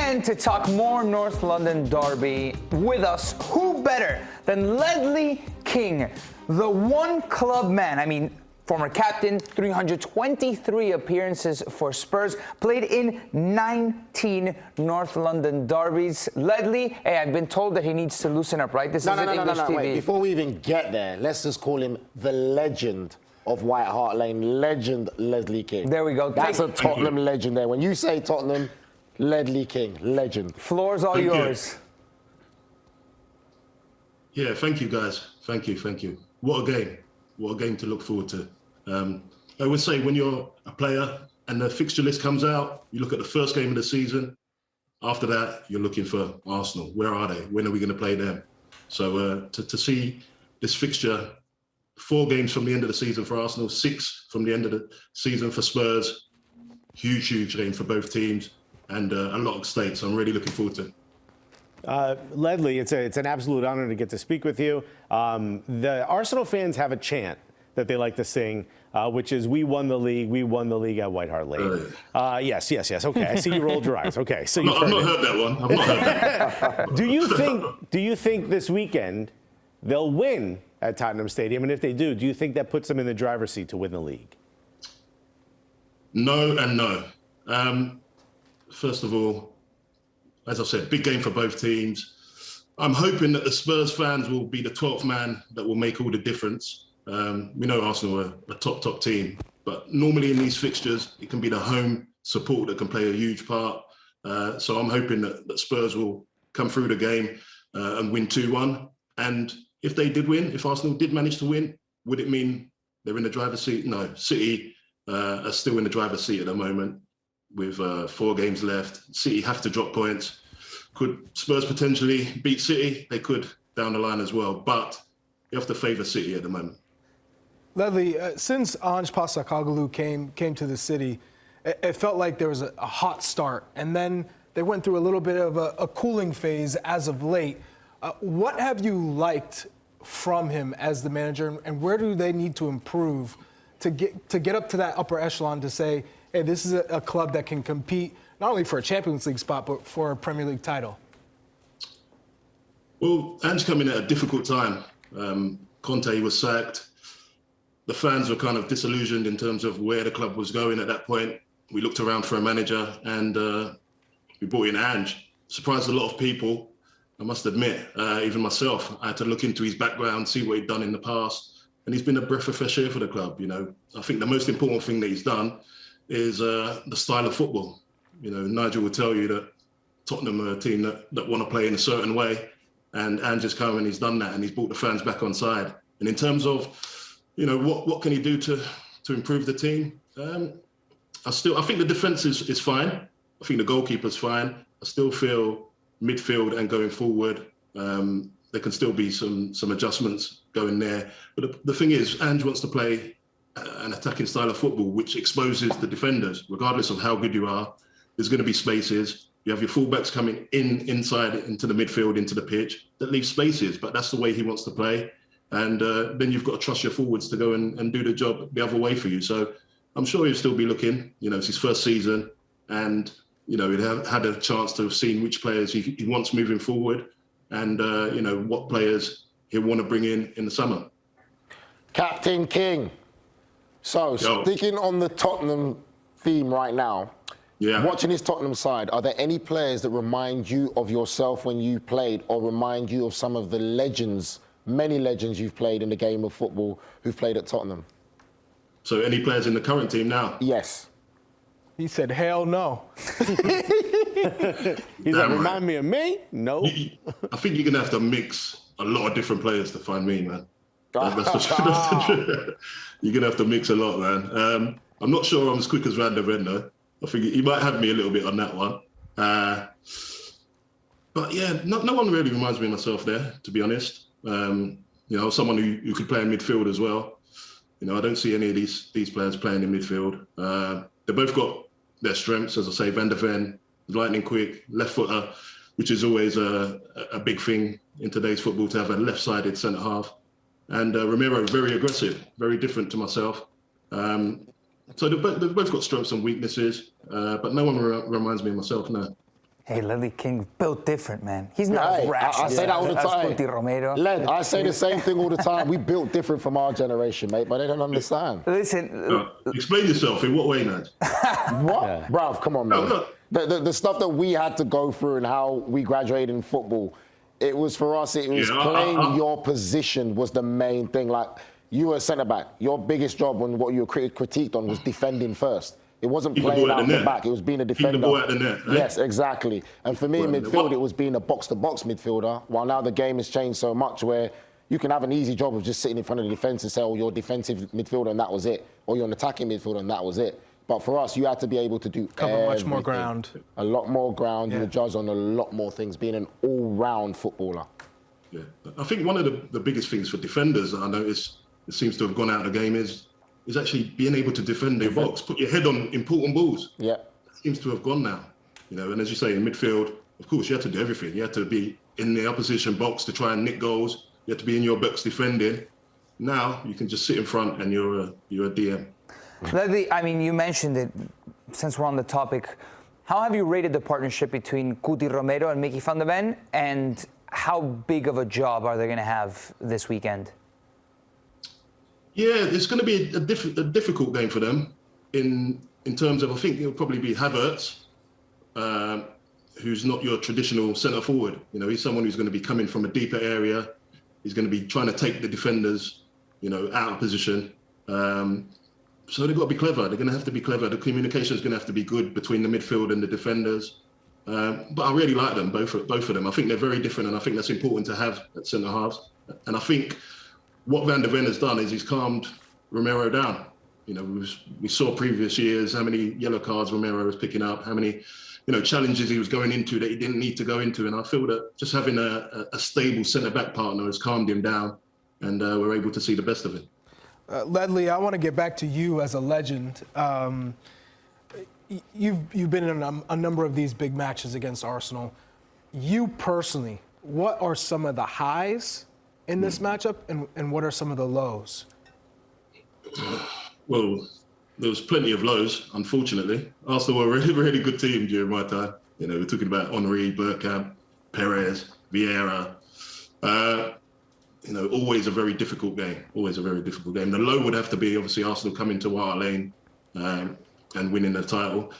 And to talk more North London derby with us, who better than Ledley King, the one club man. I mean, former captain, 323 appearances for Spurs, played in 19 North London derbies. Ledley, hey, I've been told that he needs to loosen up, right? This is English TV. Wait, before we even get there, let's just call him the legend of White Hart Lane, legend Ledley King. There we go. That's a Tottenham legend there. When you say Tottenham, Ledley King, legend. Floor's all yours. Yeah, thank you, guys. Thank you. What a game. What a game to look forward to. I would say when you're a player and the fixture list comes out, you look at the first game of the season. After that, you're looking for Arsenal. Where are they? When are we going to play them? So to see this fixture, 4 games from the end of the season for Arsenal, 6 from the end of the season for Spurs, huge game for both teams. And a lot at stake, so I'm really looking forward to it. Ledley, it's an absolute honor to get to speak with you. The Arsenal fans have a chant that they like to sing, which is "We won the league at White Hart Lane." Yes. Okay, I see you rolled your eyes. Okay, so I've not heard that one. I've not heard that. Do you think this weekend they'll win at Tottenham Stadium? And if they do you think that puts them in the driver's seat to win the league? No and no. First of all, as I said, big game for both teams. I'm hoping that the Spurs fans will be the 12th man that will make all the difference. We know Arsenal are a top team, but normally in these fixtures, it can be the home support that can play a huge part. So I'm hoping that Spurs will come through the game and win 2-1. And if they did win, if Arsenal did manage to win, would it mean they're in the driver's seat? No, City are still in the driver's seat at the moment. With 4 games left, City have to drop points. Could Spurs potentially beat City? They could down the line as well, but you have to favour City at the moment. Ledley, since Ange Postecoglou came to the city, it felt like there was a hot start, and then they went through a little bit of a cooling phase as of late. What have you liked from him as the manager, and where do they need to improve to get up to that upper echelon to say, hey, this is a club that can compete not only for a Champions League spot, but for a Premier League title? Well, Ange coming at a difficult time. Conte was sacked. The fans were kind of disillusioned in terms of where the club was going at that point. We looked around for a manager and we brought in Ange. Surprised a lot of people, I must admit, even myself. I had to look into his background, see what he'd done in the past. And he's been a breath of fresh air for the club. You know, I think the most important thing that he's done is the style of football. You know, Nigel will tell you that Tottenham are a team that want to play in a certain way, and Ange has come and he's done that, and he's brought the fans back on side. And in terms of, you know, what can he do to improve the team? I think the defence is fine. I think the goalkeeper's fine. I still feel midfield and going forward, there can still be some adjustments going there. But the thing is, Ange wants to play an attacking style of football which exposes the defenders. Regardless of how good you are, there's going to be spaces. You have your fullbacks coming inside into the midfield, into the pitch, that leaves spaces, but that's the way he wants to play. And then you've got to trust your forwards to go and do the job the other way for you. So I'm sure he'll still be looking. You know, it's his first season, and you know, he'd had a chance to have seen which players he wants moving forward, and you know, what players he'll want to bring in the summer. Captain King. So, sticking on the Tottenham theme right now, watching his Tottenham side, are there any players that remind you of yourself when you played, or remind you of some of the legends, many legends you've played in the game of football who've played at Tottenham? So any players in the current team now? Yes. He said, hell no. He's like, remind me of me? No. I think you're going to have to mix a lot of different players to find me, man. That's the truth. You're going to have to mix a lot, man. I'm not sure I'm as quick as Van der Ven, though. I think he might have me a little bit on that one. But yeah, no one really reminds me of myself there, to be honest. You know, someone who could play in midfield as well. You know, I don't see any of these players playing in midfield. They both got their strengths, as I say. Van der Ven, lightning quick, left footer, which is always a big thing in today's football, to have a left-sided centre half. And Romero, very aggressive, very different to myself. So they've both got strengths and weaknesses, but no one reminds me of myself now. Hey, Ledley King built different, man. He's not as rash. I say that all the time. Romero. Led, I say the same thing all the time. We built different from our generation, mate, but they don't understand. Listen. Explain yourself. In what way, Naj? What? Yeah. Bruv, come on, man. No. The stuff that we had to go through and how we graduated in football, it was for us, it was playing your position was the main thing. Like, you were a centre-back. Your biggest job and what you were critiqued on was defending first. It wasn't playing out the back. It was being a defender. Keep the ball at the net, right? Yes, exactly. And for me in midfield, it was being a box-to-box midfielder, while now the game has changed so much where you can have an easy job of just sitting in front of the defence and say, oh, you're a defensive midfielder and that was it. Or you're an attacking midfielder and that was it. But for us, you had to be able to do cover much more ground. A lot more ground. You were judged on a lot more things, being an all-round footballer. Yeah. I think one of the biggest things for defenders that I noticed that seems to have gone out of the game is actually being able to defend their box, put your head on important balls. Yeah. That seems to have gone now. You know, and as you say, in midfield, of course, you had to do everything. You had to be in the opposition box to try and nick goals. You had to be in your box defending. Now you can just sit in front and you're a DM. Ledley, I mean, you mentioned it. Since we're on the topic, how have you rated the partnership between Cuti Romero and Mickey van der Ven, and how big of a job are they going to have this weekend? Yeah, it's going to be a difficult game for them in terms of, I think it'll probably be Havertz, who's not your traditional centre forward. You know, he's someone who's going to be coming from a deeper area. He's going to be trying to take the defenders, you know, out of position. So they've got to be clever. They're going to have to be clever. The communication is going to have to be good between the midfield and the defenders. But I really like them, both of them. I think they're very different, and I think that's important to have at centre halves. And I think what Van der Ven has done is he's calmed Romero down. You know, we saw previous years how many yellow cards Romero was picking up, how many, you know, challenges he was going into that he didn't need to go into. And I feel that just having a stable centre-back partner has calmed him down, and we're able to see the best of him. Ledley, I want to get back to you as a legend. You've been in a number of these big matches against Arsenal. You personally, what are some of the highs in this matchup, and what are some of the lows? Well, there was plenty of lows, unfortunately. Arsenal were a really, really good team during my time. You know, we're talking about Henry, Bergkamp, Perez, Vieira. You know, always a very difficult game. Always a very difficult game. The low would have to be, obviously, Arsenal coming to our lane and winning the title.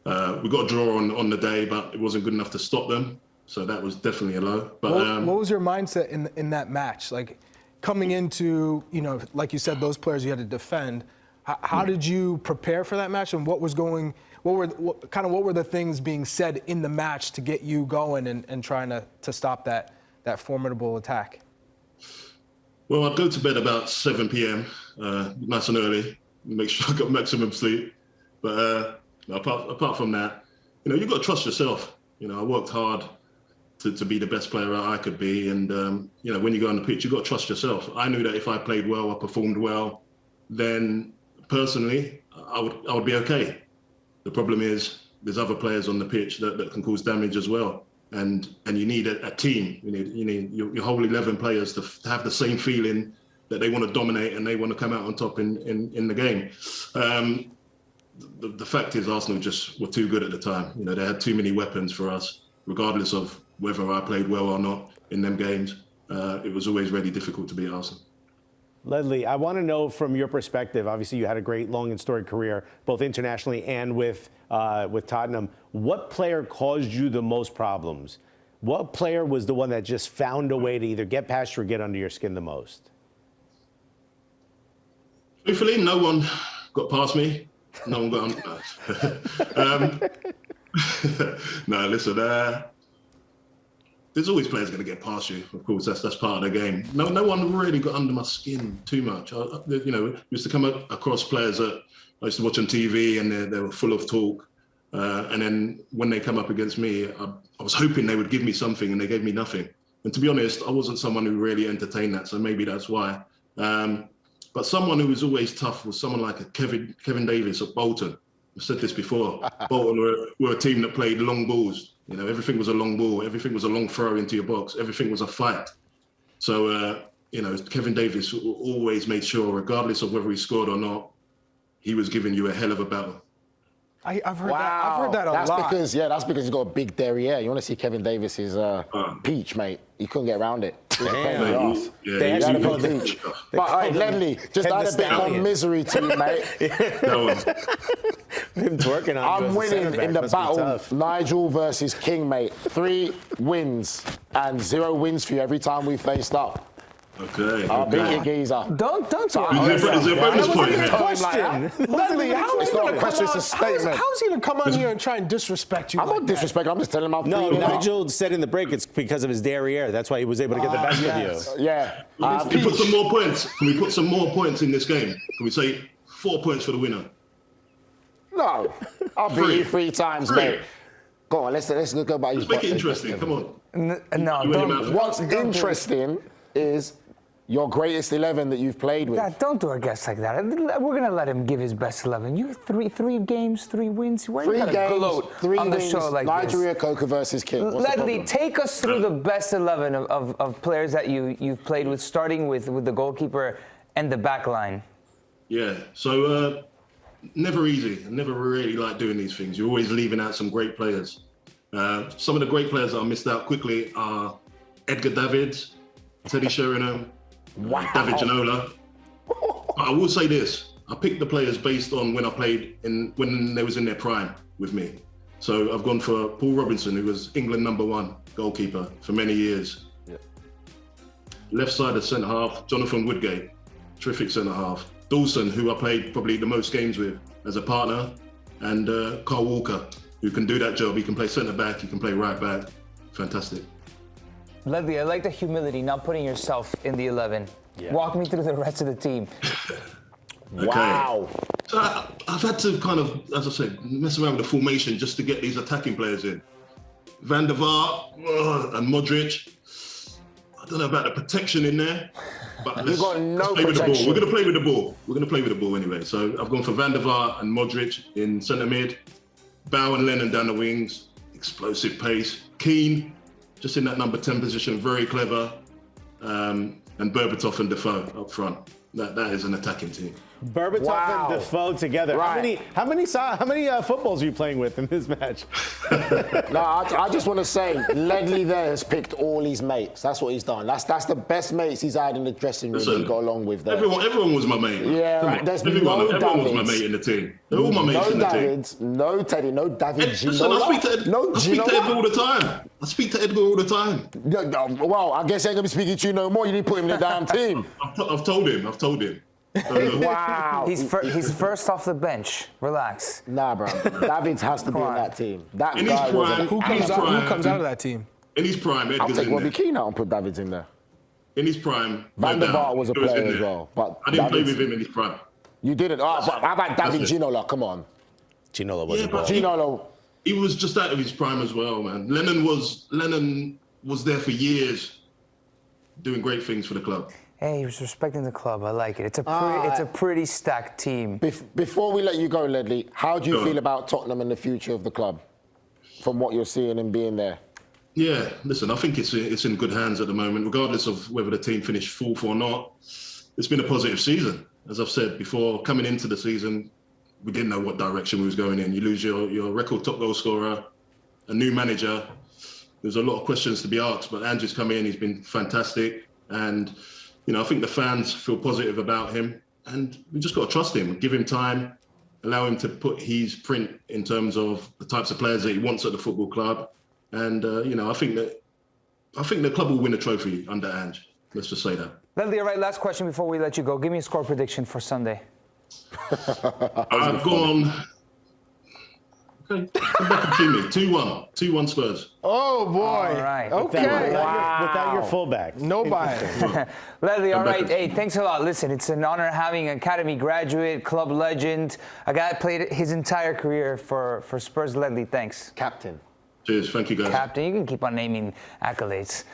We got a draw on the day, but it wasn't good enough to stop them. So that was definitely a low. But what was your mindset in that match? Like, coming into, you know, like you said, those players you had to defend. How did you prepare for that match, and what were the things being said in the match to get you going and trying to stop that formidable attack? Well, I'd go to bed about 7 p.m. Nice and early, make sure I got maximum sleep. But apart from that, you know, you've got to trust yourself. You know, I worked hard to be the best player I could be, and you know, when you go on the pitch, you've got to trust yourself. I knew that if I played well, I performed well, then personally, I would be okay. The problem is there's other players on the pitch that can cause damage as well. And you need a team. You need your whole 11 players to have the same feeling that they want to dominate and they want to come out on top in the game. The fact is, Arsenal just were too good at the time. You know, they had too many weapons for us, regardless of whether I played well or not in them games. It was always really difficult to beat Arsenal. Ledley, I want to know from your perspective, obviously you had a great long and storied career, both internationally and with Tottenham. What player caused you the most problems? What player was the one that just found a way to either get past you or get under your skin the most? Truthfully, no one got past me. No one got under. No, listen, there's always players going to get past you. Of course, that's part of the game. No one really got under my skin too much. You know, used to come across players that I used to watch on TV, and they were full of talk. And then when they come up against me, I was hoping they would give me something, and they gave me nothing. And to be honest, I wasn't someone who really entertained that, so maybe that's why. But someone who was always tough was someone like a Kevin Davies at Bolton. I've said this before. Bolton were a team that played long balls. You know, everything was a long ball. Everything was a long throw into your box. Everything was a fight. So, you know, Kevin Davies always made sure, regardless of whether he scored or not, he was giving you a hell of a battle. I've heard that. I've heard that a that's lot. That's because he's got a big derriere. You want to see Kevin Davis's peach, mate. He couldn't get around it. Damn. They had a big peach. But all right, Ledley, just add a bit more misery to you, mate. Him twerking on I'm winning in the battle. Nigel versus King, mate. 3 wins and 0 wins for you every time we faced up. Okay. I'll beat you, geezer. Don't. Is there a bonus point here? Ledley, how is It's not a question, it's a statement. How's he gonna come on here and try and disrespect you? I'm not disrespecting. I'm just telling him I'm No, 3 Nigel said in the break it's because of his derriere. That's why he was able to get the best of you. Yeah. Can we put some more points? Can we put some more points in this game? Can we say 4 points for the winner? No. I'll beat you 3 times, mate. Go on, let's go back. Let's make it interesting. Come on. No, don't. What's interesting is your greatest 11 that you've played with. God, don't do our guest like that. We're gonna let him give his best 11. You three games, 3 wins. Why 3 you gotta games, gloat 3 on the wins. show like Nigeria Coca versus King. this? Ledley, take us through the best 11 of players that you've played with, starting with the goalkeeper and the back line. Yeah. So never easy. I never really like doing these things. You're always leaving out some great players. Some of the great players that I missed out quickly are Edgar Davids, Teddy Sheringham, David Ginola. But I will say this: I picked the players based on when I played when they was in their prime with me. So I've gone for Paul Robinson, who was England #1 goalkeeper for many years. Yeah. Left side of centre half, Jonathan Woodgate, terrific centre half. Dawson, who I played probably the most games with as a partner, and Carl Walker, who can do that job. He can play centre back, he can play right back. Fantastic. Ledley, I like the humility, not putting yourself in the 11. Yeah. Walk me through the rest of the team. Okay. Wow. So I've had to kind of, as I said, mess around with the formation just to get these attacking players in. Van der Vaart and Modric. I don't know about the protection in there, but let's play with the ball. We're going to play with the ball. We're going to play with the ball anyway. So I've gone for Van der Vaart and Modric in centre mid. Bow and Lennon down the wings. Explosive pace. Keane, just in that number 10 position, very clever. And Berbatov and Defoe up front. That is an attacking team. Berbatov and Defoe together. Right. How many footballs are you playing with in this match? No, I just want to say, Ledley there has picked all his mates. That's what he's done. That's the best mates he's had in the dressing room that he got along with there. Everyone was my mate. Yeah, right. There's everyone was my mate in the team. They're all my mates in the team. No Teddy, no David Ginola. Listen, I speak to Edgar all the time. I speak to Edgar all the time. Well, I guess I ain't going to be speaking to you no more. You need to put him in the damn team. I've told him. Wow. He's first off the bench. Relax. Nah, bro. Davids has to be in that team. That in guy who comes out of that team? In his prime, Edgar's I'll take in Robbie there. Keane out and put Davids in there. In his prime, Van der Vaart was a player as well. But I didn't play with him in his prime. You didn't? Oh, but how about David Ginola? Come on. Ginola wasn't but Ginola. He was just out of his prime as well, man. Lennon was there for years, doing great things for the club. Hey, he was respecting the club. I like it. It's a pretty stacked team. Before we let you go, Ledley, how do you feel about Tottenham and the future of the club, from what you're seeing and being there? Yeah, listen, I think it's in good hands at the moment, regardless of whether the team finished fourth or not. It's been a positive season. As I've said before, coming into the season, we didn't know what direction we was going in. You lose your record top goal scorer, a new manager. There's a lot of questions to be asked, but Ange's come in, he's been fantastic. And, I think the fans feel positive about him. And we just got to trust him, give him time, allow him to put his print in terms of the types of players that he wants at the football club. And, I think the club will win a trophy under Ange. Let's just say that. Ledley, all right, last question before we let you go. Give me a score prediction for Sunday. I've gone... Okay, come back and see me. 2-1. 2-1 Spurs. Oh, boy. All right. Okay. Without your fullback. No bias. Ledley, all right. Hey, thanks a lot. Listen, it's an honor having an academy graduate, club legend, a guy that played his entire career for Spurs. Ledley, thanks. Captain. Cheers. Thank you, guys. Captain, you can keep on naming accolades.